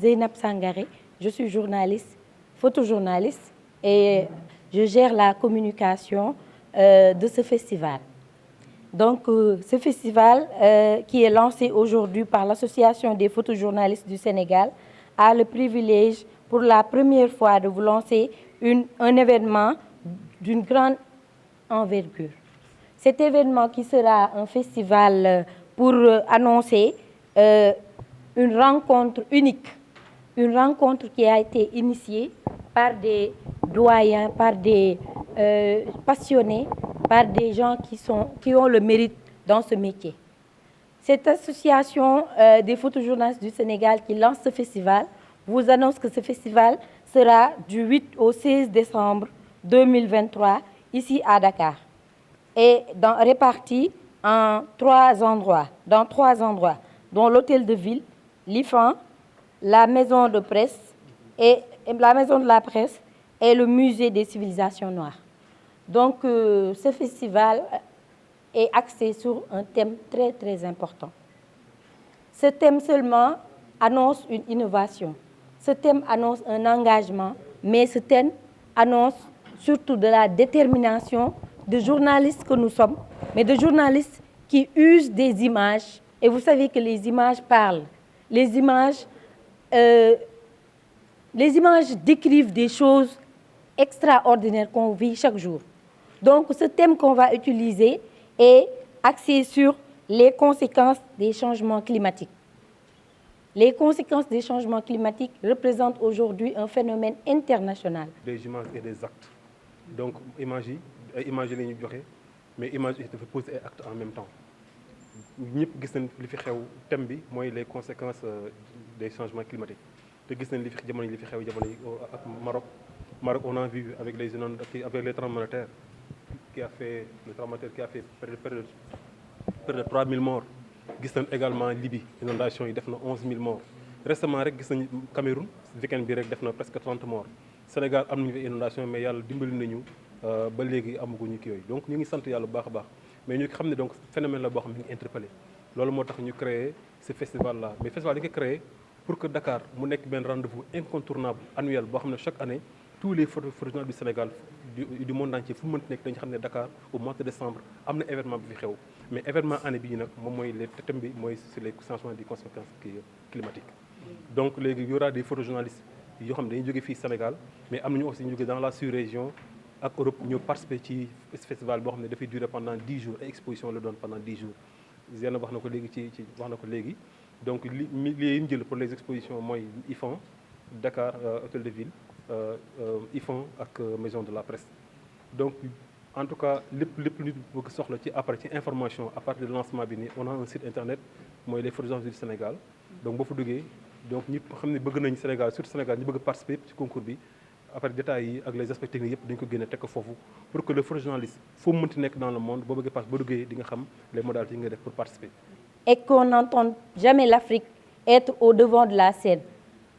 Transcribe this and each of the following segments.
Zeynab Sangaré, je suis journaliste, photojournaliste et je gère la communication de ce festival. Donc, ce festival qui est lancé aujourd'hui par l'Association des photojournalistes du Sénégal a le privilège pour la première fois de vous lancer un événement d'une grande envergure. Cet événement qui sera un festival pour annoncer une rencontre unique, une rencontre qui a été initiée par des doyens, par des passionnés, par des gens qui ont le mérite dans ce métier. Cette association des photojournalistes du Sénégal qui lance ce festival vous annonce que ce festival sera du 8 au 16 décembre 2023 ici à Dakar et réparti en dans trois endroits, dont l'hôtel de ville, l'IFAN, la maison de presse et la maison de la presse et le musée des civilisations noires. Donc, ce festival est axé sur un thème très, très important. Ce thème seulement annonce une innovation. Ce thème annonce un engagement, mais ce thème annonce surtout de la détermination de journalistes que nous sommes, mais de journalistes qui usent des images. Et vous savez que les images parlent. Les images décrivent des choses extraordinaires qu'on vit chaque jour. Donc, ce thème qu'on va utiliser est axé sur les conséquences des changements climatiques. Les conséquences des changements climatiques représentent aujourd'hui un phénomène international. Des images et des actes. Donc, images la ñuy joxe mais image yi dafa poser ay actes en même temps. ñëpp gis nañ li fi xew thème bi mooy les conséquences des changements climatiques te gis nañ li fi xew jamono yi ak Maroc on a vu avec les inondations, avec les tremblements de terre qui a fait près de 3000 morts. Gis nañ également Libye inondation yi def na 11 000 morts récemment rek gis nañ Cameroun week-end bi rek def na presque 30 morts. Sénégal am nañu fi inondation mais yàlla dimbali nañu ba léegi amaguñu kii yooyu donc ñu ngi sant yàlla bu baax a baax mais ñu xam ne donc phénomène la boo xam ne ñu ngi interpellé loolu moo tax ñu créé ce festival là mais festival dañu ko créé pour que Dakar mu nekk benn rendez-vous incontournable annuel boo xam ne chaque année tous les photojournalistes du Sénégal du monde entier fu mu mënti nekk dañu xam ne Dakar au mois de décembre am na événement bi fi xew mais événement année bii nag moom mooy thème bi mooy sur les changements des conséquences climatiques. Donc léegi y aura des photojournalistes yoo xam ne dañuy jógee fii Sénégal mais am nañu aussi ñu jógee dans la sous-région ak Europe ñoo participer ci festival boo xam ne dafay durer pendant 10 jours et exposition la doon pendant 10 jours. Zéna wax na ko léegi wax na ko léegi donc li ñu jël pour les expositions mooy IFAN Dakar hôtel de ville IFAN ak maison de la presse. Donc en tout cas lépp nit bëgg soxla ci après ci information à partir de lancement bi nii on a un site internet mooy les photojournalistes du Sénégal donc boo fa duggee donc ñëpp xam ne bëgg nañu Sénégal surtout Sénégal ñu bëgg participer ci concours bi après détails yi ak les aspects techniques yëpp dañu ko génne teg ko foofu pour que le photojournaliste foo mënti nekk dans le monde boo bëggee boo duggee di nga xam les modalités yi nga def pour participer. Et qu'on n'entende jamais l'Afrique être au devant de la scène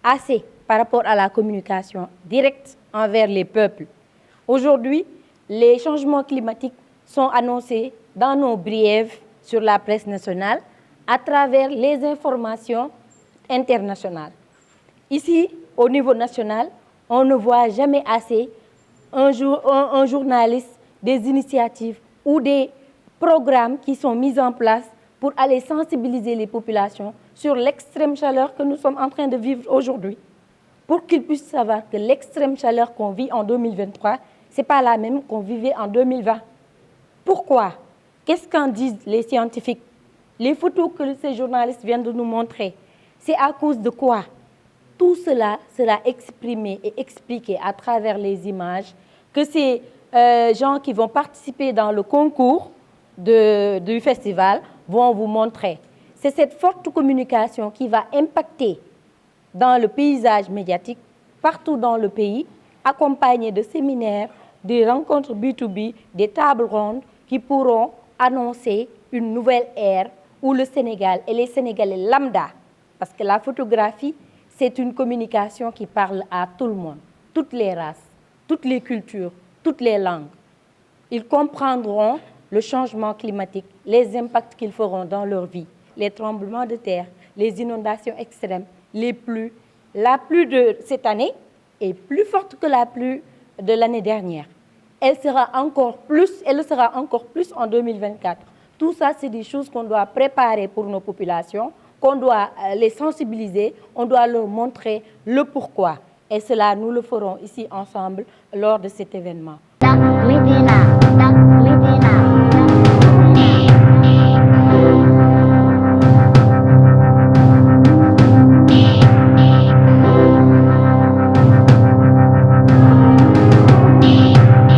assez par rapport à la communication directe envers les peuples. Aujourd'hui, les changements climatiques sont annoncés dans nos briefs sur la presse nationale à travers les informations internationales. Ici, au niveau national, on ne voit jamais assez un journaliste, des initiatives ou des programmes qui sont mis en place pour aller sensibiliser les populations sur l'extrême chaleur que nous sommes en train de vivre aujourd'hui. Pour qu'ils puissent savoir que l'extrême chaleur qu'on vit en 2023, ce n'est pas la même qu'on vivait en 2020. Pourquoi? Qu'est-ce qu'en disent les scientifiques? Les photos que ces journalistes viennent de nous montrer, c'est à cause de quoi? Tout cela sera exprimé et expliqué à travers les images que ces gens qui vont participer dans le concours du festival vont vous montrer. C'est cette forte communication qui va impacter dans le paysage médiatique partout dans le pays, accompagnée de séminaires, des rencontres B2B, des tables rondes qui pourront annoncer une nouvelle ère où le Sénégal et les Sénégalais lambda, parce que la photographie, c'est une communication qui parle à tout le monde, toutes les races, toutes les cultures, toutes les langues. Ils comprendront le changement climatique, les impacts qu'ils feront dans leur vie, les tremblements de terre, les inondations extrêmes, les pluies La pluie de cette année est plus forte que la pluie de l'année dernière. Elle le sera encore plus en 2024. Tout ça, c'est des choses qu'on doit préparer pour nos populations, qu'on doit les sensibiliser, on doit leur montrer le pourquoi. Et cela, nous le ferons ici ensemble lors de cet événement. Médina.